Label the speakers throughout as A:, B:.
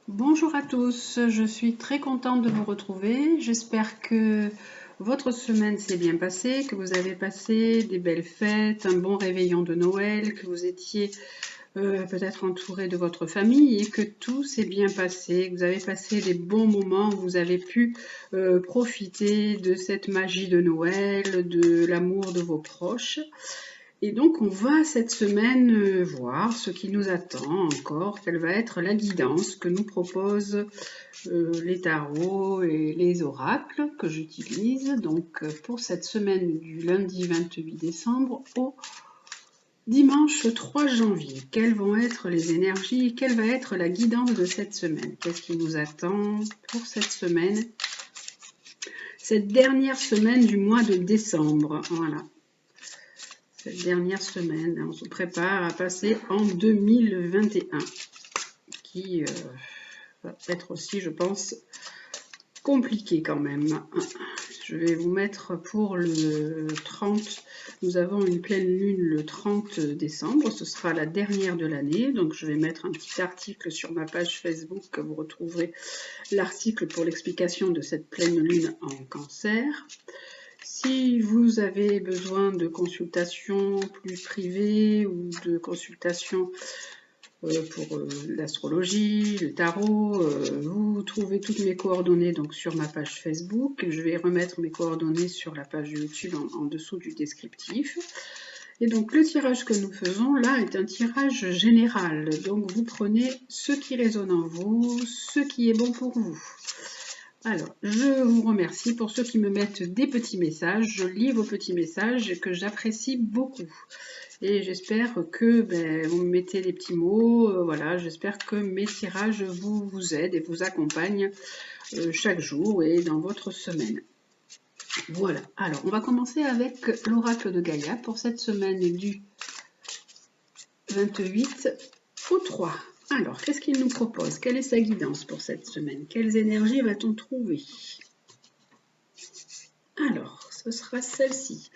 A: Bonjour à tous, je suis très contente de vous retrouver. J'espère que votre semaine s'est bien passée, que vous avez passé des belles fêtes, un bon réveillon de Noël, que vous étiez peut-être entouré de votre famille et que tout s'est bien passé, que vous avez passé des bons moments, que vous avez pu profiter de cette magie de Noël, de l'amour de vos proches. Et donc, on va cette semaine voir ce qui nous attend encore, quelle va être la guidance que nous proposent les tarots et les oracles que j'utilise. Donc, pour cette semaine du lundi 28 décembre au dimanche 3 janvier, quelles vont être les énergies, quelle va être la guidance de cette semaine? Qu'est-ce qui nous attend pour cette semaine? Cette dernière semaine du mois de décembre, voilà. Cette dernière semaine, on se prépare à passer en 2021, qui va être aussi, je pense, compliqué quand même. Je vais vous mettre pour le 30, nous avons une pleine lune le 30 décembre, ce sera la dernière de l'année, donc je vais mettre un petit article sur ma page Facebook, vous retrouverez l'article pour l'explication de cette pleine lune en Cancer. Si vous avez besoin de consultations plus privées ou de consultations pour l'astrologie, le tarot, vous trouvez toutes mes coordonnées donc sur ma page Facebook. Je vais remettre mes coordonnées sur la page YouTube en dessous du descriptif. Et donc le tirage que nous faisons là est un tirage général. Donc vous prenez ce qui résonne en vous, ce qui est bon pour vous. Alors, je vous remercie pour ceux qui me mettent des petits messages. Je lis vos petits messages que j'apprécie beaucoup. Et j'espère que vous me mettez des petits mots. Voilà, j'espère que mes tirages vous aident et vous accompagnent chaque jour et dans votre semaine. Voilà, alors on va commencer avec l'oracle de Gaïa pour cette semaine du 28 au 3. Alors, qu'est-ce qu'il nous propose? Quelle est sa guidance pour cette semaine? Quelles énergies va-t-on trouver? Alors, ce sera celle-ci.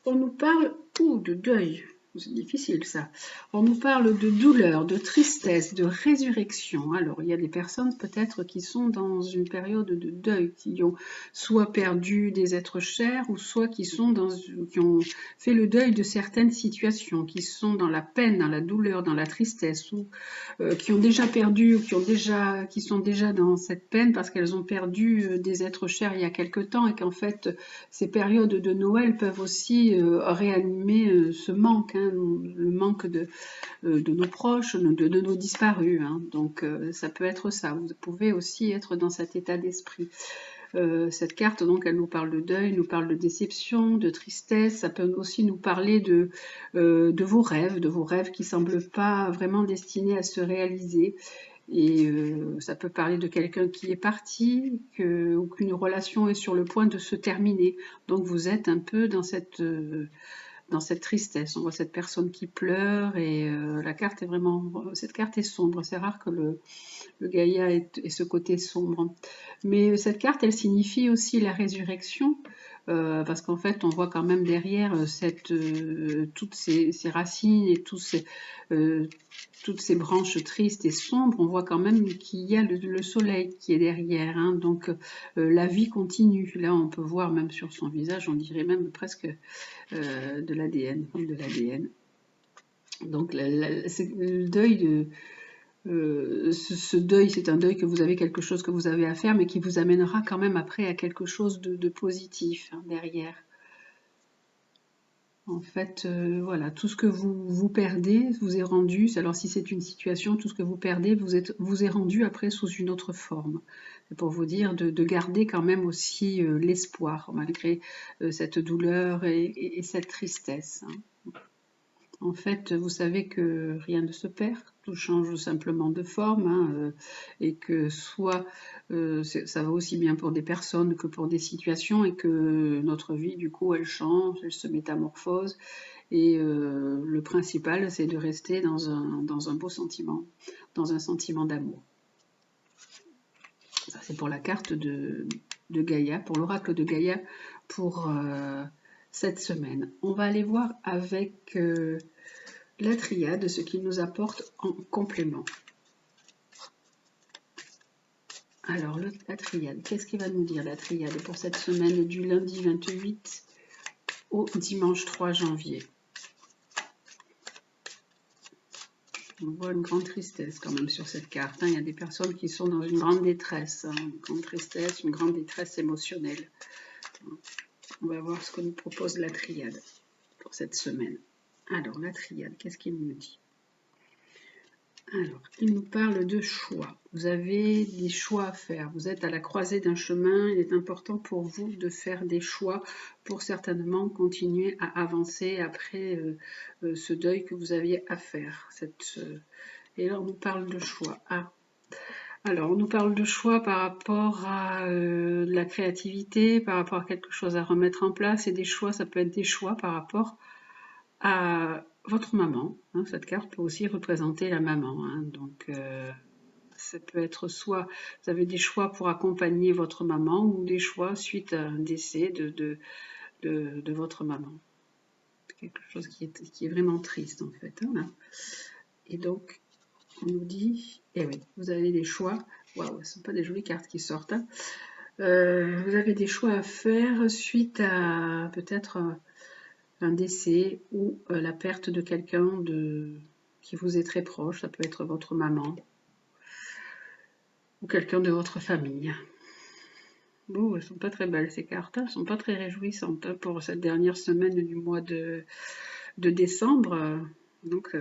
A: On nous parle de deuil. C'est difficile ça. On nous parle de douleur, de tristesse, de résurrection. Alors, il y a des personnes peut-être qui sont dans une période de deuil, qui ont soit perdu des êtres chers, ou soit qui ont fait le deuil de certaines situations, qui sont dans la peine, dans la douleur, dans la tristesse, ou qui ont déjà perdu, ou qui sont déjà dans cette peine parce qu'elles ont perdu des êtres chers il y a quelque temps, et qu'en fait, ces périodes de Noël peuvent aussi réanimer ce manque, hein, le manque de nos proches, de nos disparus. Hein. Donc ça peut être ça. Vous pouvez aussi être dans cet état d'esprit. Cette carte, donc, elle nous parle de deuil, nous parle de déception, de tristesse. Ça peut aussi nous parler de vos rêves qui semblent pas vraiment destinés à se réaliser. Et ça peut parler de quelqu'un qui est parti, ou qu'une relation est sur le point de se terminer. Donc vous êtes un peu dans cette tristesse. On voit cette personne qui pleure et la carte est vraiment... Cette carte est sombre. C'est rare que le Gaïa ait ce côté sombre. Mais cette carte, elle signifie aussi la résurrection. Parce qu'en fait, on voit quand même derrière toutes ces racines et toutes ces branches tristes et sombres, on voit quand même qu'il y a le soleil qui est derrière. Hein, donc la vie continue. Là, on peut voir même sur son visage, on dirait même presque de l'ADN, comme de l'ADN. Donc c'est le deuil ce deuil, c'est un deuil que vous avez quelque chose que vous avez à faire, mais qui vous amènera quand même après à quelque chose de positif hein, derrière. En fait, voilà, tout ce que vous perdez vous est rendu. Alors si c'est une situation, tout ce que vous perdez vous est rendu après sous une autre forme. C'est pour vous dire de garder quand même aussi l'espoir, malgré cette douleur et cette tristesse. Hein. En fait, vous savez que rien ne se perd, tout change simplement de forme, hein, et que soit ça va aussi bien pour des personnes que pour des situations, et que notre vie, du coup, elle change, elle se métamorphose, et le principal, c'est de rester dans un beau sentiment, dans un sentiment d'amour. Ça, c'est pour la carte de Gaïa, pour l'oracle de Gaïa, pour cette semaine. On va aller voir avec... la triade, ce qu'il nous apporte en complément. Alors, la triade, qu'est-ce qu'il va nous dire la triade pour cette semaine du lundi 28 au dimanche 3 janvier? On voit une grande tristesse quand même sur cette carte. Il y a des personnes qui sont dans une grande détresse, une grande tristesse, une grande détresse émotionnelle. On va voir ce que nous propose la triade pour cette semaine. Alors, la triade, qu'est-ce qu'il nous dit? Alors, il nous parle de choix. Vous avez des choix à faire. Vous êtes à la croisée d'un chemin. Il est important pour vous de faire des choix pour certainement continuer à avancer après ce deuil que vous aviez à faire. Et là, on nous parle de choix. Alors, on nous parle de choix par rapport à la créativité, par rapport à quelque chose à remettre en place. Et des choix, ça peut être des choix par rapport à votre maman. Cette carte peut aussi représenter la maman. Donc, ça peut être soit vous avez des choix pour accompagner votre maman ou des choix suite à un décès de votre maman. Quelque chose qui est vraiment triste en fait. Et donc, on nous dit, oui, vous avez des choix. Waouh, ce ne sont pas des jolies cartes qui sortent. Vous avez des choix à faire suite à peut-être un décès ou la perte de quelqu'un qui vous est très proche. Ça peut être votre maman ou quelqu'un de votre famille. Bon, elles ne sont pas très belles ces cartes, elles ne sont pas très réjouissantes pour cette dernière semaine du mois de décembre. Donc,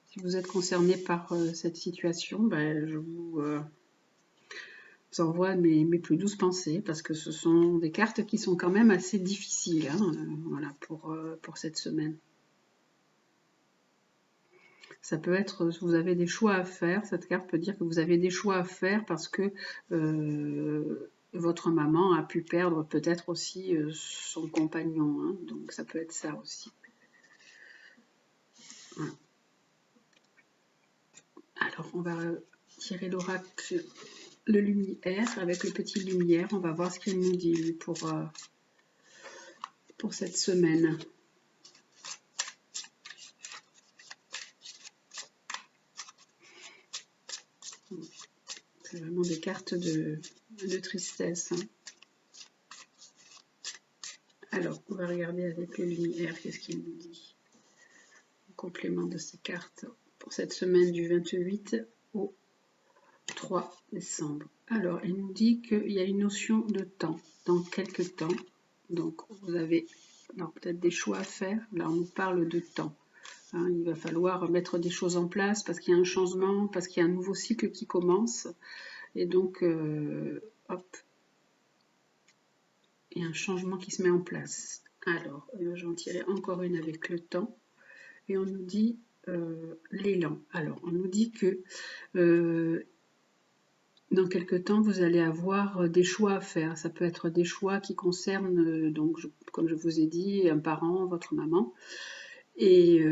A: si vous êtes concerné par cette situation, je vous envoie mes plus douces pensées parce que ce sont des cartes qui sont quand même assez difficiles voilà, pour cette semaine. Ça peut être, vous avez des choix à faire, cette carte peut dire que vous avez des choix à faire parce que votre maman a pu perdre peut-être aussi son compagnon, donc ça peut être ça aussi. Voilà. Alors on va tirer l'oracle, le lumière, avec le petit lumière, on va voir ce qu'il nous dit lui, pour cette semaine. C'est vraiment des cartes de tristesse. Alors, on va regarder avec le lumière, qu'est-ce qu'il nous dit. En complément de ces cartes pour cette semaine du 28 au 3 décembre. Alors, il nous dit qu'il y a une notion de temps, dans quelques temps. Donc, vous avez peut-être des choix à faire. Là, on nous parle de temps. Il va falloir mettre des choses en place parce qu'il y a un changement, parce qu'il y a un nouveau cycle qui commence. Et donc, hop, il y a un changement qui se met en place. Alors, j'en tirerai encore une avec le temps. Et on nous dit l'élan. Alors, on nous dit que dans quelque temps, vous allez avoir des choix à faire. Ça peut être des choix qui concernent, donc, comme je vous ai dit, un parent, votre maman. Et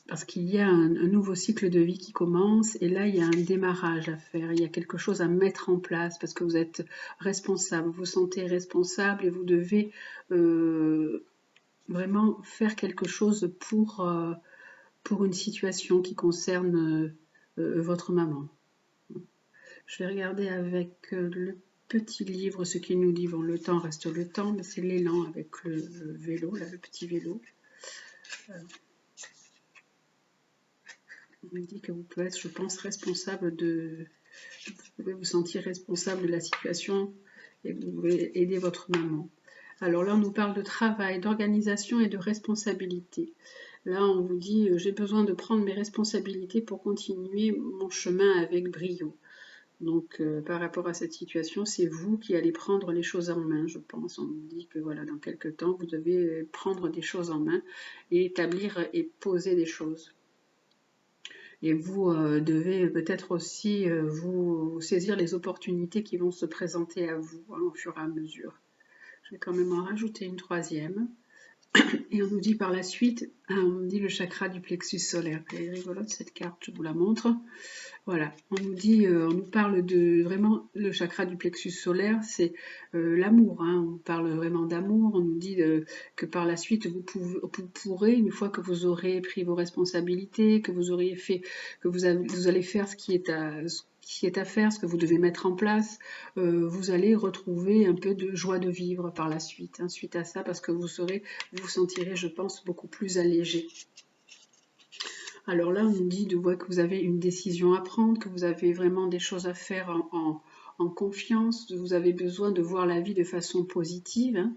A: parce qu'il y a un nouveau cycle de vie qui commence et là il y a un démarrage à faire, il y a quelque chose à mettre en place parce que vous êtes responsable, vous vous sentez responsable et vous devez vraiment faire quelque chose pour une situation qui concerne votre maman. Je vais regarder avec le petit livre ce qu'il nous dit. Bon, le temps reste le temps, mais c'est l'élan avec le vélo, là, le petit vélo. On me dit que vous pouvez être, je pense, responsable vous pouvez vous sentir responsable de la situation et vous pouvez aider votre maman. Alors là, on nous parle de travail, d'organisation et de responsabilité. Là, on vous dit, j'ai besoin de prendre mes responsabilités pour continuer mon chemin avec brio. Donc, par rapport à cette situation, c'est vous qui allez prendre les choses en main, je pense. On nous dit que voilà, dans quelques temps, vous devez prendre des choses en main et établir et poser des choses. Et vous devez peut-être aussi vous saisir les opportunités qui vont se présenter à vous au fur et à mesure. Je vais quand même en rajouter une troisième. Et on nous dit par la suite, on nous dit le chakra du plexus solaire. Elle est rigolote cette carte, je vous la montre. Voilà, on nous dit, on nous parle de vraiment le chakra du plexus solaire, c'est l'amour. On parle vraiment d'amour. On nous dit que par la suite, vous pourrez, une fois que vous aurez pris vos responsabilités, que vous aurez fait, que vous allez faire ce qui est qui est à faire, ce que vous devez mettre en place, vous allez retrouver un peu de joie de vivre par la suite, hein, suite à ça, parce que vous vous sentirez, je pense, beaucoup plus allégé. Alors là, on nous dit que vous avez une décision à prendre, que vous avez vraiment des choses à faire en confiance, vous avez besoin de voir la vie de façon positive, hein,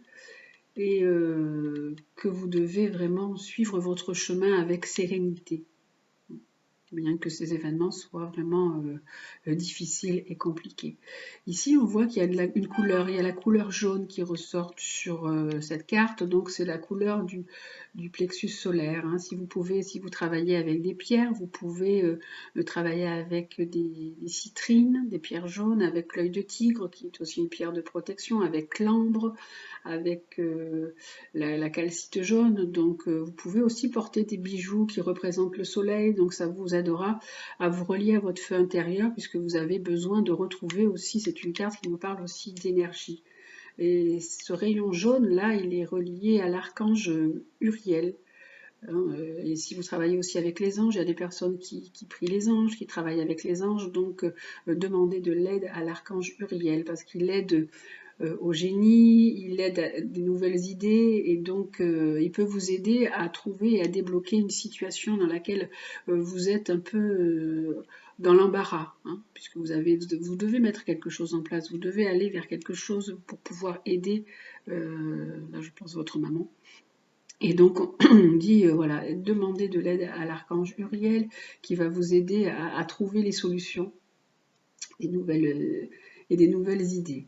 A: et que vous devez vraiment suivre votre chemin avec sérénité, bien que ces événements soient vraiment difficiles et compliqués. Ici, on voit qu'il y a une couleur, il y a la couleur jaune qui ressort sur cette carte, donc c'est la couleur du plexus solaire. Hein. Si vous travaillez avec des pierres, vous pouvez travailler avec des citrines, des pierres jaunes, avec l'œil de tigre, qui est aussi une pierre de protection, avec l'ambre, avec la calcite jaune. Donc vous pouvez aussi porter des bijoux qui représentent le soleil, donc ça vous aidera à vous relier à votre feu intérieur, puisque vous avez besoin de retrouver aussi, c'est une carte qui nous parle aussi d'énergie. Et ce rayon jaune là, il est relié à l'archange Uriel. Et si vous travaillez aussi avec les anges, il y a des personnes qui prient les anges, qui travaillent avec les anges, donc demandez de l'aide à l'archange Uriel, parce qu'il aide au génie, il aide à des nouvelles idées, et donc il peut vous aider à trouver et à débloquer une situation dans laquelle vous êtes un peu dans l'embarras, hein, puisque vous devez mettre quelque chose en place, vous devez aller vers quelque chose pour pouvoir aider, là je pense votre maman. Et donc on dit, voilà, demandez de l'aide à l'archange Uriel qui va vous aider à trouver les solutions et des nouvelles idées.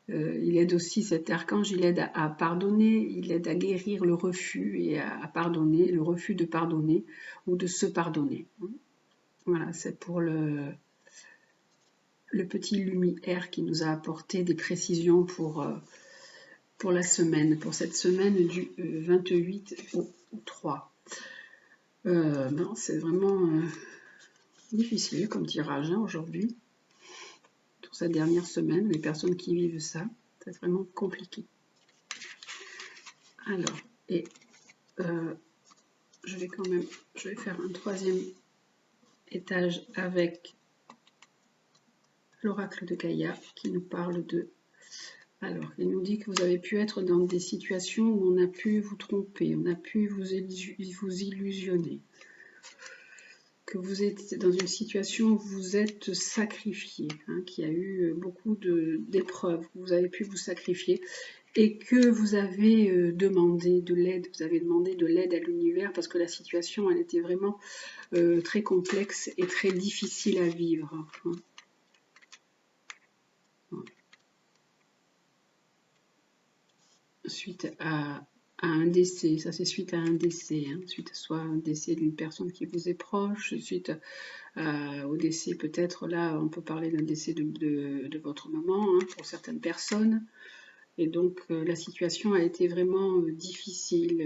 A: Il aide aussi, cet archange, il aide à pardonner, il aide à guérir le refus et à pardonner, le refus de pardonner ou de se pardonner. Voilà, c'est pour le petit lumière qui nous a apporté des précisions pour la semaine, pour cette semaine du 28 au 3. Non, c'est vraiment difficile comme tirage hein, aujourd'hui. Pour cette dernière semaine, les personnes qui vivent ça, c'est vraiment compliqué. Alors, et je vais faire un troisième étage avec l'oracle de Gaïa qui nous parle de... Alors, il nous dit que vous avez pu être dans des situations où on a pu vous tromper, on a pu vous illusionner, que vous êtes dans une situation où vous êtes sacrifié, hein, qu'il y a eu beaucoup d'épreuves, vous avez pu vous sacrifier et que vous avez demandé de l'aide, vous avez demandé de l'aide à l'univers parce que la situation, elle était vraiment très complexe et très difficile à vivre. Hein. Suite à un décès, ça c'est suite à un décès, hein, suite à soit un décès d'une personne qui vous est proche, suite au décès peut-être, là on peut parler d'un décès de votre maman, hein, pour certaines personnes, et donc la situation a été vraiment difficile,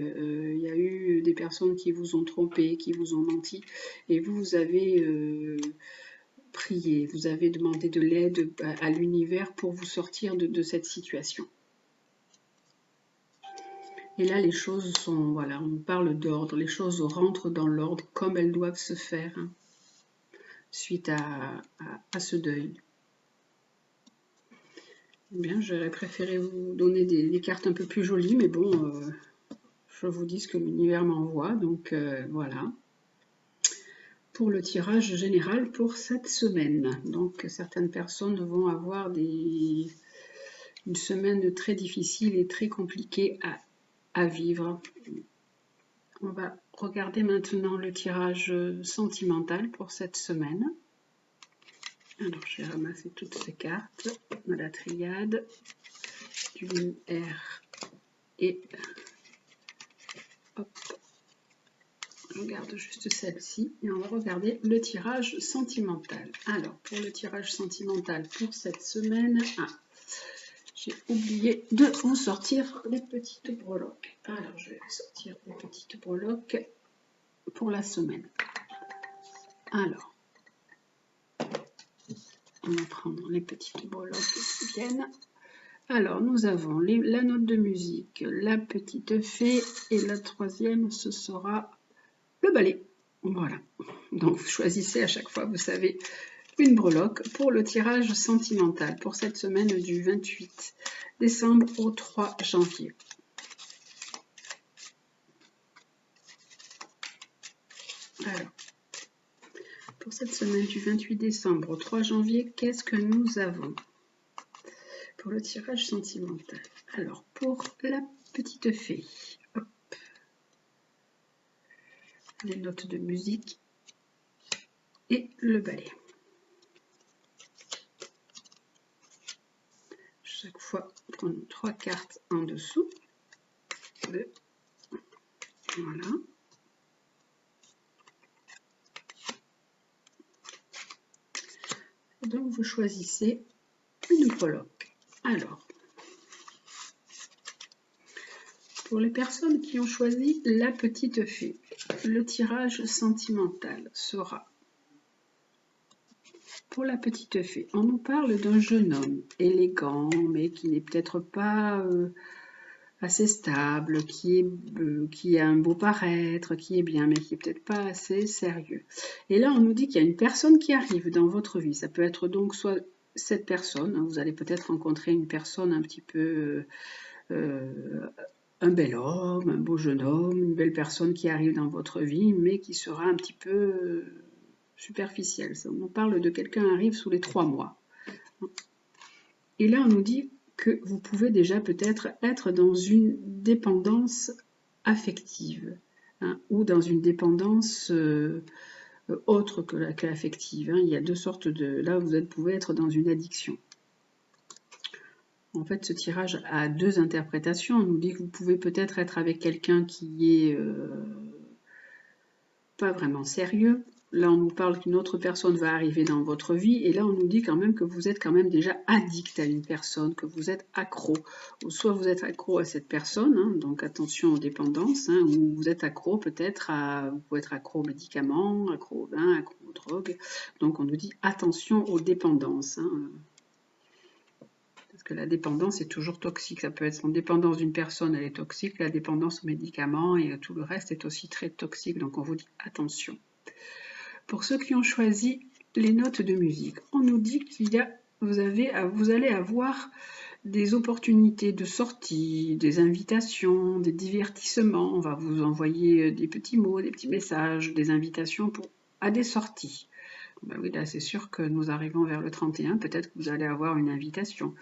A: il y a eu des personnes qui vous ont trompé, qui vous ont menti, et vous avez prié, vous avez demandé de l'aide à l'univers pour vous sortir de cette situation. Et là, les choses sont, voilà, on parle d'ordre, les choses rentrent dans l'ordre comme elles doivent se faire, hein, suite à ce deuil. Eh bien, j'aurais préféré vous donner des cartes un peu plus jolies, mais bon, je vous dis ce que l'univers m'envoie, donc voilà. Pour le tirage général pour cette semaine. Donc, certaines personnes vont avoir une semaine très difficile et très compliquée à vivre. On va regarder maintenant le tirage sentimental pour cette semaine. Alors, j'ai ramassé toutes ces cartes de la triade, du lumière et hop, je regarde juste celle-ci et on va regarder le tirage sentimental. Alors, pour le tirage sentimental pour cette semaine, j'ai oublié de vous sortir les petites breloques. Alors, je vais sortir les petites breloques pour la semaine. Alors, on va prendre les petites breloques qui viennent. Alors, nous avons la note de musique, la petite fée, et la troisième, ce sera le balai. Voilà. Donc, vous choisissez à chaque fois, vous savez, une breloque pour le tirage sentimental pour cette semaine du 28 décembre au 3 janvier. Alors, pour cette semaine du 28 décembre au 3 janvier, qu'est-ce que nous avons pour le tirage sentimental? Alors, pour la petite fée, hop, les notes de musique et le balai. Chaque fois, prenons 3 cartes en dessous. Voilà. Et donc, vous choisissez une breloque. Alors, pour les personnes qui ont choisi la petite fée, le tirage sentimental sera pour la petite fée. On nous parle d'un jeune homme élégant, mais qui n'est peut-être pas assez stable, qui a un beau paraître, qui est bien, mais qui n'est peut-être pas assez sérieux. Et là, on nous dit qu'il y a une personne qui arrive dans votre vie. Ça peut être donc soit cette personne, vous allez peut-être rencontrer une personne un petit peu... un bel homme, un beau jeune homme, une belle personne qui arrive dans votre vie, mais qui sera un petit peu superficielle. On parle de quelqu'un qui arrive sous les 3 mois. Et là, on nous dit que vous pouvez déjà peut-être être dans une dépendance affective, hein, ou dans une dépendance autre que l'affective. Hein. Il y a deux sortes de... Là, vous pouvez être dans une addiction. En fait, ce tirage a deux interprétations. On nous dit que vous pouvez peut-être être avec quelqu'un qui est pas vraiment sérieux. Là, on nous parle qu'une autre personne va arriver dans votre vie. Et là, on nous dit quand même que vous êtes quand même déjà addict à une personne, que vous êtes accro. Ou soit vous êtes accro à cette personne, hein, donc attention aux dépendances, hein, ou vous êtes accro peut-être à... Vous pouvez être accro aux médicaments, accro au vin, accro aux drogues. Donc, on nous dit attention aux dépendances. Hein. Parce que la dépendance est toujours toxique. Ça peut être en dépendance d'une personne, elle est toxique. La dépendance aux médicaments et tout le reste est aussi très toxique. Donc on vous dit attention. Pour ceux qui ont choisi les notes de musique, on nous dit qu'il y a, vous allez avoir des opportunités de sortie, des invitations, des divertissements. On va vous envoyer des petits mots, des petits messages, des invitations à des sorties. Ben oui, là c'est sûr que nous arrivons vers le 31, peut-être que vous allez avoir une invitation.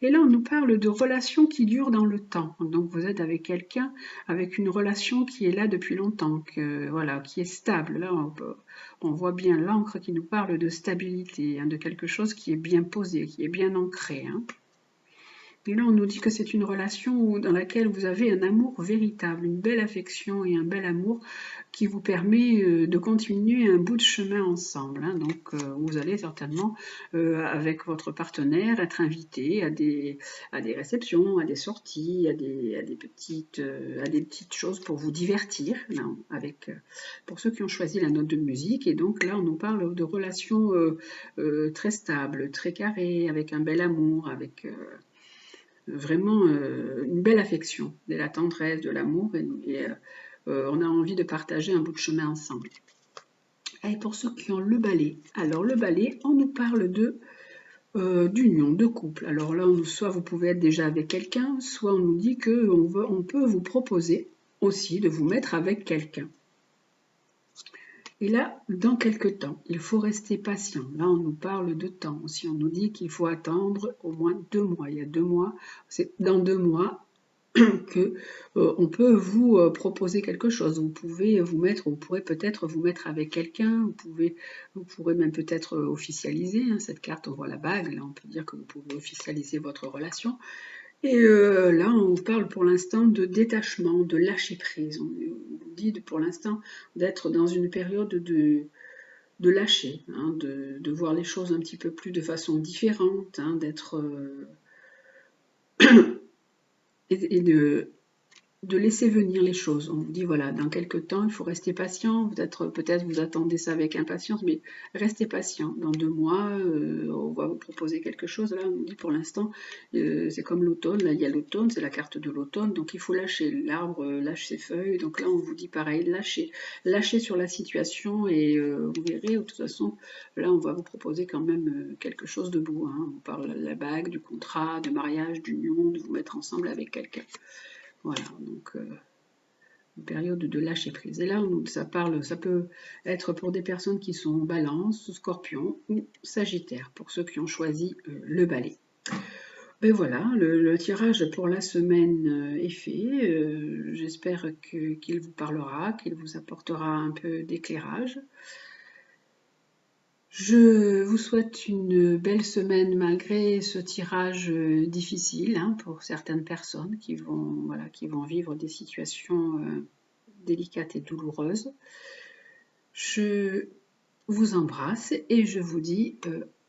A: Et là on nous parle de relations qui durent dans le temps. Donc vous êtes avec quelqu'un, avec une relation qui est là depuis longtemps, voilà, qui est stable. Là on voit bien l'encre qui nous parle de stabilité, hein, de quelque chose qui est bien posé, qui est bien ancré. Hein. Et là, on nous dit que c'est une relation dans laquelle vous avez un amour véritable, une belle affection et un bel amour qui vous permet de continuer un bout de chemin ensemble. Hein. Donc, vous allez certainement, avec votre partenaire, être invité à des réceptions, à des sorties, à des petites choses pour vous divertir, là, pour ceux qui ont choisi la note de musique. Et donc là, on nous parle de relations très stables, très carrées, avec un bel amour, avec... vraiment une belle affection, de la tendresse, de l'amour, et on a envie de partager un bout de chemin ensemble. Et pour ceux qui ont le balai, alors le balai, on nous parle d'union, de couple. Alors là, soit vous pouvez être déjà avec quelqu'un, soit on nous dit qu'on peut vous proposer aussi de vous mettre avec quelqu'un. Et là, dans quelques temps, il faut rester patient. Là, on nous parle de temps aussi. On nous dit qu'il faut attendre au moins 2 mois. Il y a 2 mois, c'est dans 2 mois que on peut vous proposer quelque chose. Vous pourrez peut-être vous mettre avec quelqu'un. Vous pourrez même peut-être officialiser. Hein, cette carte, on voit la bague. Là, on peut dire que vous pouvez officialiser votre relation. Et là, on parle pour l'instant de détachement, de lâcher prise. On vous dit pour l'instant d'être dans une période de lâcher, hein, de voir les choses un petit peu plus de façon différente, hein, d'être et de laisser venir les choses. On vous dit, voilà, dans quelques temps, il faut rester patient. Peut-être vous attendez ça avec impatience, mais restez patient. Dans 2 mois, on va vous proposer quelque chose. Là, on nous dit pour l'instant, c'est comme l'automne. Là, il y a l'automne, c'est la carte de l'automne. Donc, il faut lâcher. L'arbre lâche ses feuilles. Donc là, on vous dit pareil, lâchez. Lâchez sur la situation et vous verrez, de toute façon, là, on va vous proposer quand même quelque chose de beau. Hein. On parle de la bague, du contrat, de mariage, d'union, de vous mettre ensemble avec quelqu'un. Voilà, donc une période de lâcher prise. Et là, ça peut être pour des personnes qui sont Balance, Scorpion ou Sagittaire, pour ceux qui ont choisi le balai. Ben voilà, le tirage pour la semaine est fait. J'espère qu'il vous parlera, qu'il vous apportera un peu d'éclairage. Je vous souhaite une belle semaine malgré ce tirage difficile hein, pour certaines personnes qui vont vivre des situations délicates et douloureuses. Je vous embrasse et je vous dis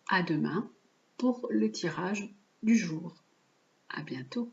A: à demain pour le tirage du jour. À bientôt.